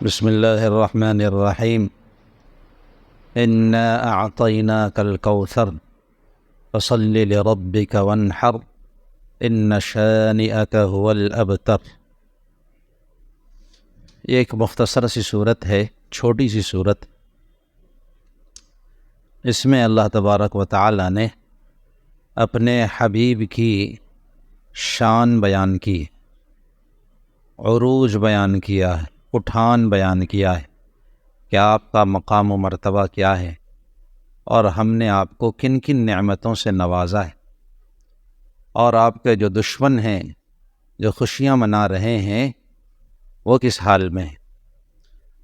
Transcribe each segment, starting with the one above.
بسم اللہ الرحمن الرحیم انا اعطیناک الکوثر فصل لربک وانحر ان شانئک هو الابتر۔ یہ ایک مختصر سی صورت ہے، چھوٹی سی صورت۔ اس میں اللہ تبارک و تعالی نے اپنے حبیب کی شان بیان کی، عروج بیان کیا ہے، اٹھان بیان کیا ہے کہ آپ کا مقام و مرتبہ کیا ہے، اور ہم نے آپ کو کن کن نعمتوں سے نوازا ہے، اور آپ کے جو دشمن ہیں، جو خوشیاں منا رہے ہیں، وہ کس حال میں ہیں۔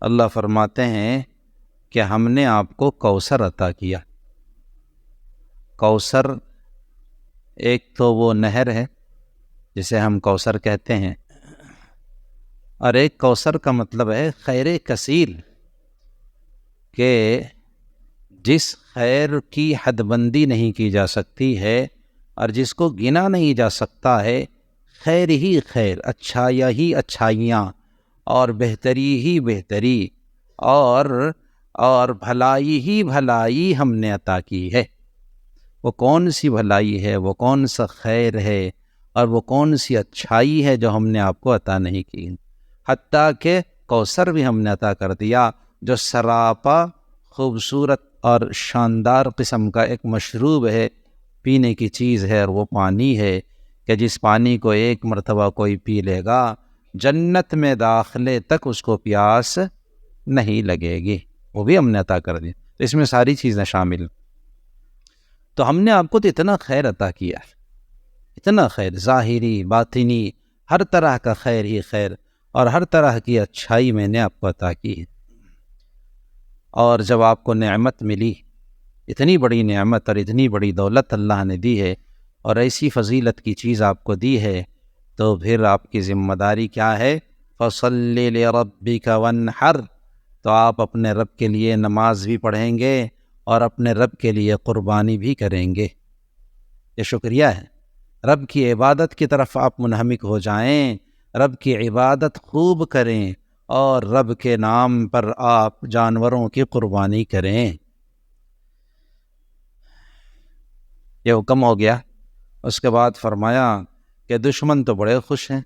اللہ فرماتے ہیں کہ ہم نے آپ کو کوثر عطا کیا۔ کوثر ایک تو وہ نہر ہے جسے ہم کوثر کہتے ہیں، اور ایک کوثر کا مطلب ہے خیر کثیر، کہ جس خیر کی حد بندی نہیں کی جا سکتی ہے اور جس کو گنا نہیں جا سکتا ہے، خیر ہی خیر، اچھائیاں ہی اچھائیاں، اور بہتری ہی بہتری، اور بھلائی ہی بھلائی ہم نے عطا کی ہے۔ وہ کون سی بھلائی ہے، وہ کون سا خیر ہے، اور وہ کون سی اچھائی ہے جو ہم نے آپ کو عطا نہیں کی۔ حتیٰ کہ کوثر بھی ہم نے عطا کر دیا، جو سراپا خوبصورت اور شاندار قسم کا ایک مشروب ہے، پینے کی چیز ہے، اور وہ پانی ہے کہ جس پانی کو ایک مرتبہ کوئی پی لے گا، جنت میں داخلے تک اس کو پیاس نہیں لگے گی۔ وہ بھی ہم نے عطا کر دی۔ تو اس میں ساری چیزیں شامل۔ تو ہم نے آپ کو تو اتنا خیر عطا کیا، اتنا خیر، ظاہری باطنی، ہر طرح کا خیر ہی خیر، اور ہر طرح کی اچھائی میں نے آپ کو عطا کی ہے۔ اور جب آپ کو نعمت ملی، اتنی بڑی نعمت اور اتنی بڑی دولت اللہ نے دی ہے، اور ایسی فضیلت کی چیز آپ کو دی ہے، تو پھر آپ کی ذمہ داری کیا ہے؟ فَصَلِّ لِرَبِّكَ وَانْحَرْ۔ تو آپ اپنے رب کے لیے نماز بھی پڑھیں گے اور اپنے رب کے لیے قربانی بھی کریں گے۔ یہ شکریہ ہے، رب کی عبادت کی طرف آپ منہمک ہو جائیں، رب کی عبادت خوب کریں، اور رب کے نام پر آپ جانوروں کی قربانی کریں۔ یہ حکم ہو گیا۔ اس کے بعد فرمایا کہ دشمن تو بڑے خوش ہیں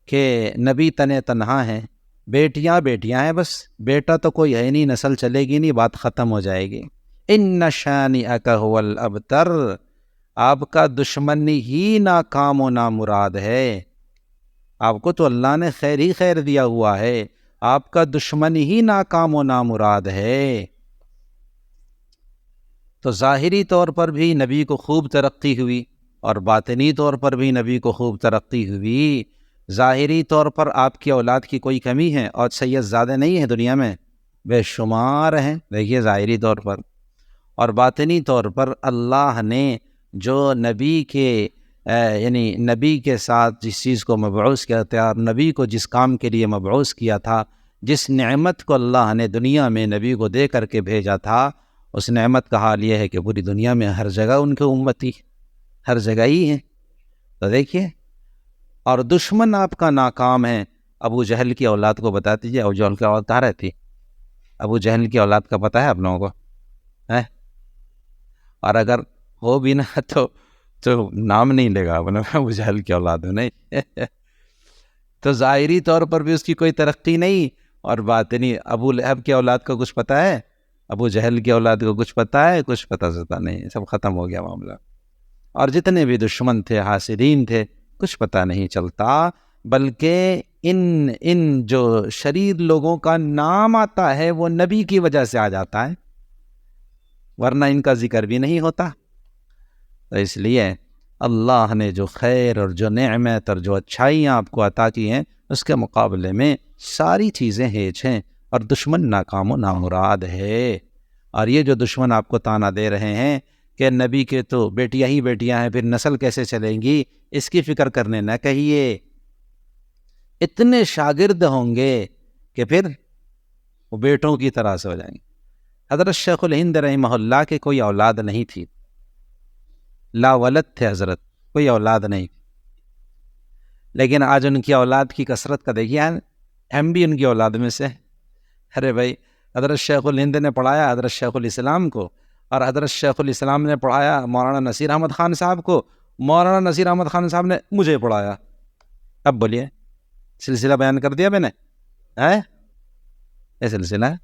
کہ نبی تنہا ہیں، بیٹیاں ہیں، بس بیٹا تو کوئی ہے نہیں، نسل چلے گی نہیں، بات ختم ہو جائے گی۔ ان شانئک هو الابتر، آپ کا دشمن ہی ناکام و نامراد ہے۔ آپ کو تو اللہ نے خیر ہی خیر دیا ہوا ہے، آپ کا دشمن ہی ناکام و نامراد ہے۔ تو ظاہری طور پر بھی نبی کو خوب ترقی ہوئی، اور باطنی طور پر بھی نبی کو خوب ترقی ہوئی۔ ظاہری طور پر آپ کی اولاد کی کوئی کمی ہے، اور سید زادے نہیں ہیں دنیا میں، بے شمار ہیں، دیکھیے ظاہری طور پر۔ اور باطنی طور پر اللہ نے جو نبی کے یعنی نبی کے ساتھ جس چیز کو مبعوث کیا تھا، اور نبی کو جس کام کے لیے مبعوث کیا تھا، جس نعمت کو اللہ نے دنیا میں نبی کو دے کر کے بھیجا تھا، اس نعمت کا حال یہ ہے کہ پوری دنیا میں ہر جگہ ان کے امتی، ہر جگہ ہی ہیں۔ تو دیکھیے، اور دشمن آپ کا ناکام ہے۔ ابو جہل کی اولاد کو بتا دیجیے، ابو جہل کی اولاد کہاں رہتی؟ ابو جہل کی اولاد کا پتہ ہے آپ لوگوں کو؟ ہے؟ اور اگر ہو بھی نہ تو نام نہیں لے گا ابو جہل کی اولاد نہیں۔ تو ظاہری طور پر بھی اس کی کوئی ترقی نہیں، اور باطنی ابو لہب کی اولاد کو کچھ پتہ ہے؟ ابو جہل کی اولاد کو کچھ پتہ ہے؟ کچھ پتہ نہیں، سب ختم ہو گیا معاملہ۔ اور جتنے بھی دشمن تھے، حاسدین تھے، کچھ پتہ نہیں چلتا، بلکہ ان جو شریر لوگوں کا نام آتا ہے وہ نبی کی وجہ سے آ جاتا ہے، ورنہ ان کا ذکر بھی نہیں ہوتا۔ تو اس لیے اللہ نے جو خیر اور جو نعمت اور جو اچھائیاں آپ کو عطا کی ہیں، اس کے مقابلے میں ساری چیزیں ہیچ ہیں، اور دشمن ناکام و نامراد ہے۔ اور یہ جو دشمن آپ کو تانا دے رہے ہیں کہ نبی کے تو بیٹیاں ہی بیٹیاں ہیں، پھر نسل کیسے چلیں گی، اس کی فکر کرنے نہ کہیے۔ اتنے شاگرد ہوں گے کہ پھر وہ بیٹوں کی طرح سے ہو جائیں گے۔ حضرت شیخ الہند رحمہ اللہ کے کوئی اولاد نہیں تھی، لا ولد تھے حضرت، کوئی اولاد نہیں، لیکن آج ان کی اولاد کی کثرت کا دیکھیے، ہم بھی ان کی اولاد میں سے. ارے بھائی حضرت شیخ الہند نے پڑھایا حضرت شیخ الاسلام کو، اور حضرت شیخ الاسلام نے پڑھایا مولانا نصیر احمد خان صاحب کو، مولانا نصیر احمد خان صاحب نے مجھے پڑھایا. اب بولیے سلسلہ بیان کر دیا میں نے، یہ سلسلہ ہے.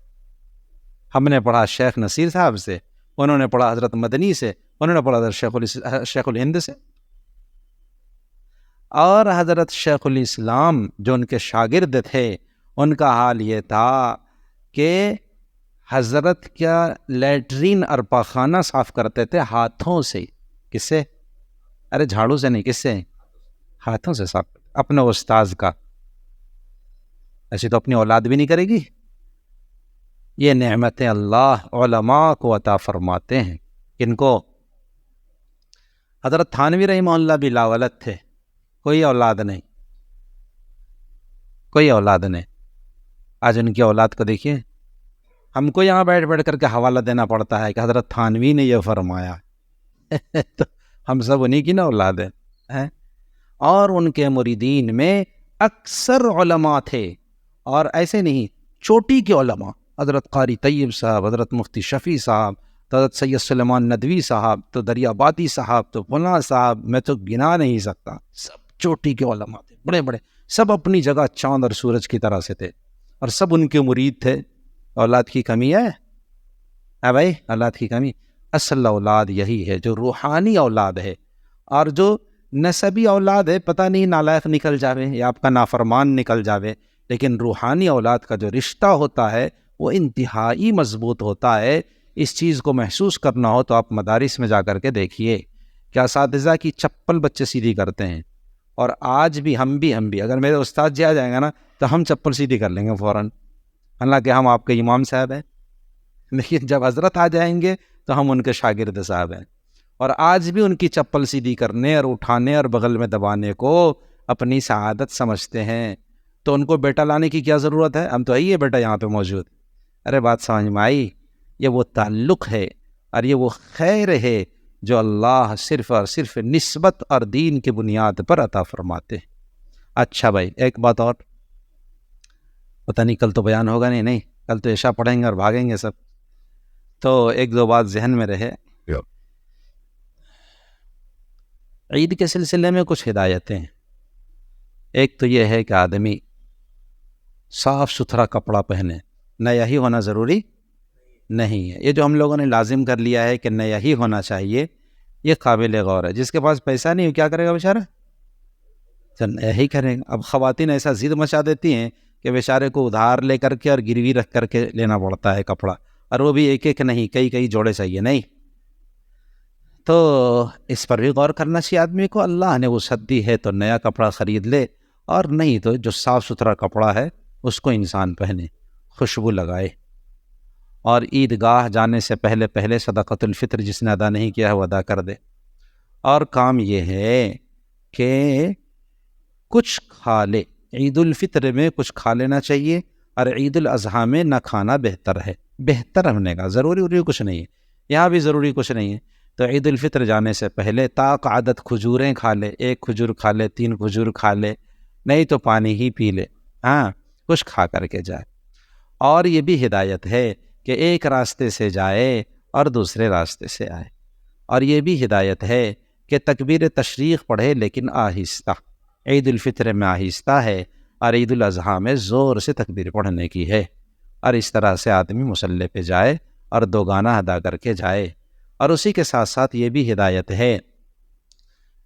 ہم نے پڑھا شیخ نصیر صاحب سے، انہوں نے پڑھا حضرت مدنی سے، انہوں نے پڑھا حضرت شیخ الہند سے. اور حضرت شیخ الاسلام جو ان کے شاگرد تھے ان کا حال یہ تھا کہ حضرت کیا لیٹرین اور پاخانہ صاف کرتے تھے ہاتھوں سے. کس سے؟ ارے جھاڑو سے نہیں، کس سے؟ ہاتھوں سے صاف کرتے اپنے استاذ کا. ایسی تو اپنی اولاد بھی نہیں کرے گی. یہ نعمتیں اللہ علماء کو عطا فرماتے ہیں. کن کو؟ حضرت تھانوی رحمہ اللہ بھی لاولد تھے، کوئی اولاد نہیں، کوئی اولاد نہیں. آج ان کی اولاد کو دیکھیے. ہم کو یہاں بیٹھ بیٹھ کر کے حوالہ دینا پڑتا ہے کہ حضرت تھانوی نے یہ فرمایا. تو ہم سب انہی کی نا اولاد ہیں. اور ان کے مریدین میں اکثر علماء تھے، اور ایسے نہیں چوٹی کے علماء، حضرت قاری طیب صاحب، حضرت مفتی شفیع صاحب، تو حضرت سید سلیمان ندوی صاحب، تو دریا باتی صاحب، تو فلاں صاحب، میں تو گنا نہیں سکتا. سب چوٹی کے علماء تھے، بڑے بڑے، سب اپنی جگہ چاند اور سورج کی طرح سے تھے، اور سب ان کے مرید تھے. اولاد کی کمی ہے بھائی، اولاد کی کمی. اصل اولاد یہی ہے جو روحانی اولاد ہے، اور جو نسبی اولاد ہے پتہ نہیں نالائق نکل جاوے یا آپ کا نافرمان نکل جاوے، لیکن روحانی اولاد کا جو رشتہ ہوتا ہے وہ انتہائی مضبوط ہوتا ہے. اس چیز کو محسوس کرنا ہو تو آپ مدارس میں جا کر کے دیکھیے کہ اساتذہ کی چپل بچے سیدھی کرتے ہیں. اور آج بھی ہم بھی اگر میرے استاد جی آ جائیں گا نا تو ہم چپل سیدھی کر لیں گے فوراً، حالانکہ ہم آپ کے امام صاحب ہیں. لیکن جب حضرت آ جائیں گے تو ہم ان کے شاگرد صاحب ہیں، اور آج بھی ان کی چپل سیدھی کرنے اور اٹھانے اور بغل میں دبانے کو اپنی سعادت سمجھتے ہیں. تو ان کو بیٹا لانے کی کیا ضرورت ہے؟ ہم تو ہے بیٹا یہاں پہ موجود. ارے بات سمجھ میں آئی؟ یہ وہ تعلق ہے اور یہ وہ خیر ہے جو اللہ صرف اور صرف نسبت اور دین کی بنیاد پر عطا فرماتے ہیں. اچھا بھائی ایک بات اور، پتہ نہیں کل تو بیان ہوگا نہیں، کل تو عشاء پڑھیں گے اور بھاگیں گے سب. تو ایک دو بات ذہن میں رہے. عید کے سلسلے میں کچھ ہدایتیں ہیں. ایک تو یہ ہے کہ آدمی صاف ستھرا کپڑا پہنے. نیا ہی ہونا ضروری نہیں ہے. یہ جو ہم لوگوں نے لازم کر لیا ہے کہ نیا ہی ہونا چاہیے، یہ قابل غور ہے. جس کے پاس پیسہ نہیں ہو کیا کرے گا بیچارہ؟ تو نیا ہی کرے گا. اب خواتین ایسا ضد مچا دیتی ہیں کہ بیچارے کو ادھار لے کر کے اور گروی رکھ کر کے لینا پڑتا ہے کپڑا، اور وہ بھی ایک ایک نہیں، کئی جوڑے چاہیے. نہیں تو اس پر بھی غور کرنا چاہیے آدمی کو. اللہ نے وسعت دی ہے تو نیا کپڑا خرید لے، اور نہیں تو جو صاف ستھرا کپڑا ہے اس کو انسان پہنے، خوشبو لگائے. اور عیدگاہ جانے سے پہلے صدقۃ الفطر جس نے ادا نہیں کیا ہے وہ ادا کر دے. اور کام یہ ہے کہ کچھ کھا لے. عید الفطر میں کچھ کھا لینا چاہیے، اور عید الاضحیٰ میں نہ کھانا بہتر ہے. بہتر ہونے کا ضروری کچھ نہیں ہے، یہاں بھی ضروری کچھ نہیں ہے. تو عید الفطر جانے سے پہلے طاق عدد کھجوریں کھا لے. 1 کھجور کھا لے، 3 کھجور کھا لے، نہیں تو پانی ہی پی لے. کچھ کھا کر کے جائے. اور یہ بھی ہدایت ہے کہ ایک راستے سے جائے اور دوسرے راستے سے آئے. اور یہ بھی ہدایت ہے کہ تکبیر تشریق پڑھے لیکن آہستہ. عید الفطر میں آہستہ ہے، اور عید الاضحیٰ میں زور سے تکبیر پڑھنے کی ہے. اور اس طرح سے آدمی مصلی پہ جائے اور 2 گانا ادا کر کے جائے. اور اسی کے ساتھ ساتھ یہ بھی ہدایت ہے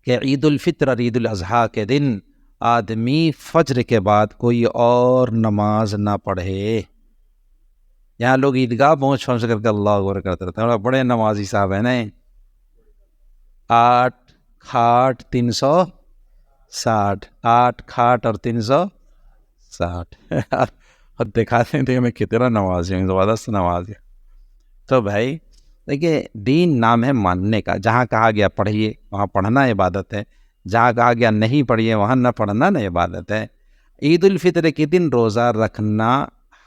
کہ عید الفطر اور عید الاضحیٰ کے دن آدمی فجر کے بعد کوئی اور نماز نہ پڑھے. یہاں لوگ عیدگاہ پہنچ کر کے اللہ اکبر کرتے رہتے ہیں، بڑے نمازی صاحب ہیں نا. 8 کھاٹ 360، 8 کھاٹ اور 360 اور دکھاتے ہیں میں کتنا نمازی ہوں، زبردست نمازی. تو بھائی دیکھیے دین نام ہے ماننے کا. جہاں کہا گیا پڑھیے وہاں پڑھنا عبادت ہے، جہاں کہا گیا نہیں پڑھیے وہاں نہ پڑھنا نہ عبادت ہے. عید الفطر کے دن روزہ رکھنا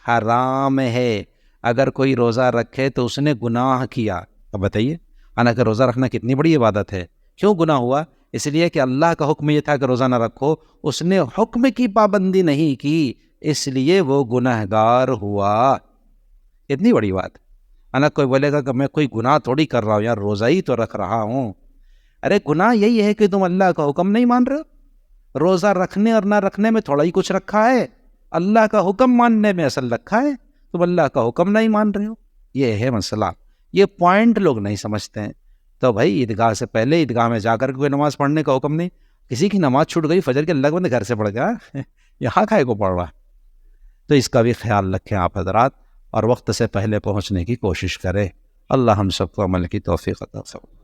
حرام ہے. اگر کوئی روزہ رکھے تو اس نے گناہ کیا. اب بتائیے حالانکہ روزہ رکھنا کتنی بڑی عبادت ہے. کیوں گناہ ہوا؟ اس لیے کہ اللہ کا حکم یہ تھا کہ روزہ نہ رکھو، اس نے حکم کی پابندی نہیں کی، اس لیے وہ گنہگار ہوا۔ اتنی بڑی بات۔ انا کوئی بولے گا کہ میں کوئی گناہ تھوڑی کر رہا ہوں یار، روزہ ہی تو رکھ رہا ہوں۔ ارے گناہ یہی ہے کہ تم اللہ کا حکم نہیں مان رہے ہو۔ روزہ رکھنے اور نہ رکھنے میں تھوڑا ہی کچھ رکھا ہے، اللہ کا حکم ماننے میں اصل رکھا ہے۔ تم اللہ کا حکم نہیں مان رہے ہو، یہ ہے مسئلہ۔ یہ پوائنٹ لوگ نہیں سمجھتے ہیں۔ تو بھائی عیدگاہ سے پہلے عیدگاہ میں جا کر کوئی نماز پڑھنے کا حکم نہیں۔ کسی کی نماز چھوٹ گئی فجر کے، اللہ بندے گھر سے پڑھ گیا، یہاں کھائے کو پڑھ رہا۔ تو اس کا بھی خیال رکھیں آپ حضرات، اور وقت سے پہلے پہنچنے کی کوشش کریں۔ اللہ ہم سب کو عمل کی توفیق عطا فرمائے۔